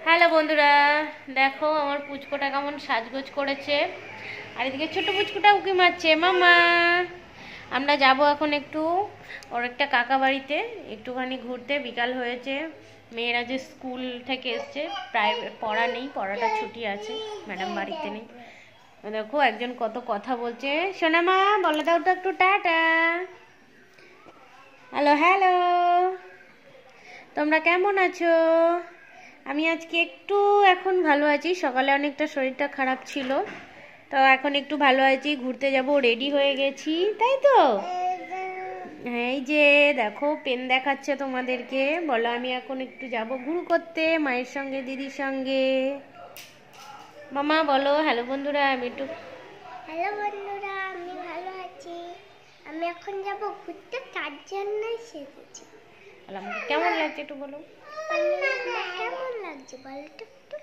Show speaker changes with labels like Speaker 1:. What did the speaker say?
Speaker 1: Hello বন্ধুরা, দেখো আমার পুচকোটা কেমন সাজগোজ করেছে। আর এদিকে ছোট পুচকোটা উকি মারছে মামা। আমরা যাব এখন একটু ওর একটা কাকা বাড়িতে একটুখানি ঘুরতে। বিকাল হয়েছে, মেয়েরা যে স্কুল থেকে এসছে, প্রায় পড়া নেই, পড়াটা ছুটি আছে, ম্যাডাম বাড়িতে নেই। দেখো একজন কত কথা বলছে। সোনা মা বলে দাও তো একটু টাটা। হ্যালো হ্যালো, তোমরা কেমন আছো? আমি আজকে একটু এখন ভালো আছি, সকালে অনেকটা শরীরটা খারাপ ছিল, তো এখন একটু ভালো আছি। ঘুরতে যাব, রেডি হয়ে গেছি, তাই তো? এই যে দেখো পেন দেখাচ্ছে তোমাদেরকে, বলো আমি এখন একটু যাব ঘুরু করতে মায়ের সঙ্গে, দিদির সঙ্গে। মামা বলো হ্যালো বন্ধুরা। আমি একটু
Speaker 2: হ্যালো বন্ধুরা, আমি ভালো আছি। আমি এখন যাব ঘুরতে, তার জন্য সেজেছি।
Speaker 1: আমাকে কেমন লাগছে একটু বলো।
Speaker 2: কেমন লাগছে বলো তো একটু?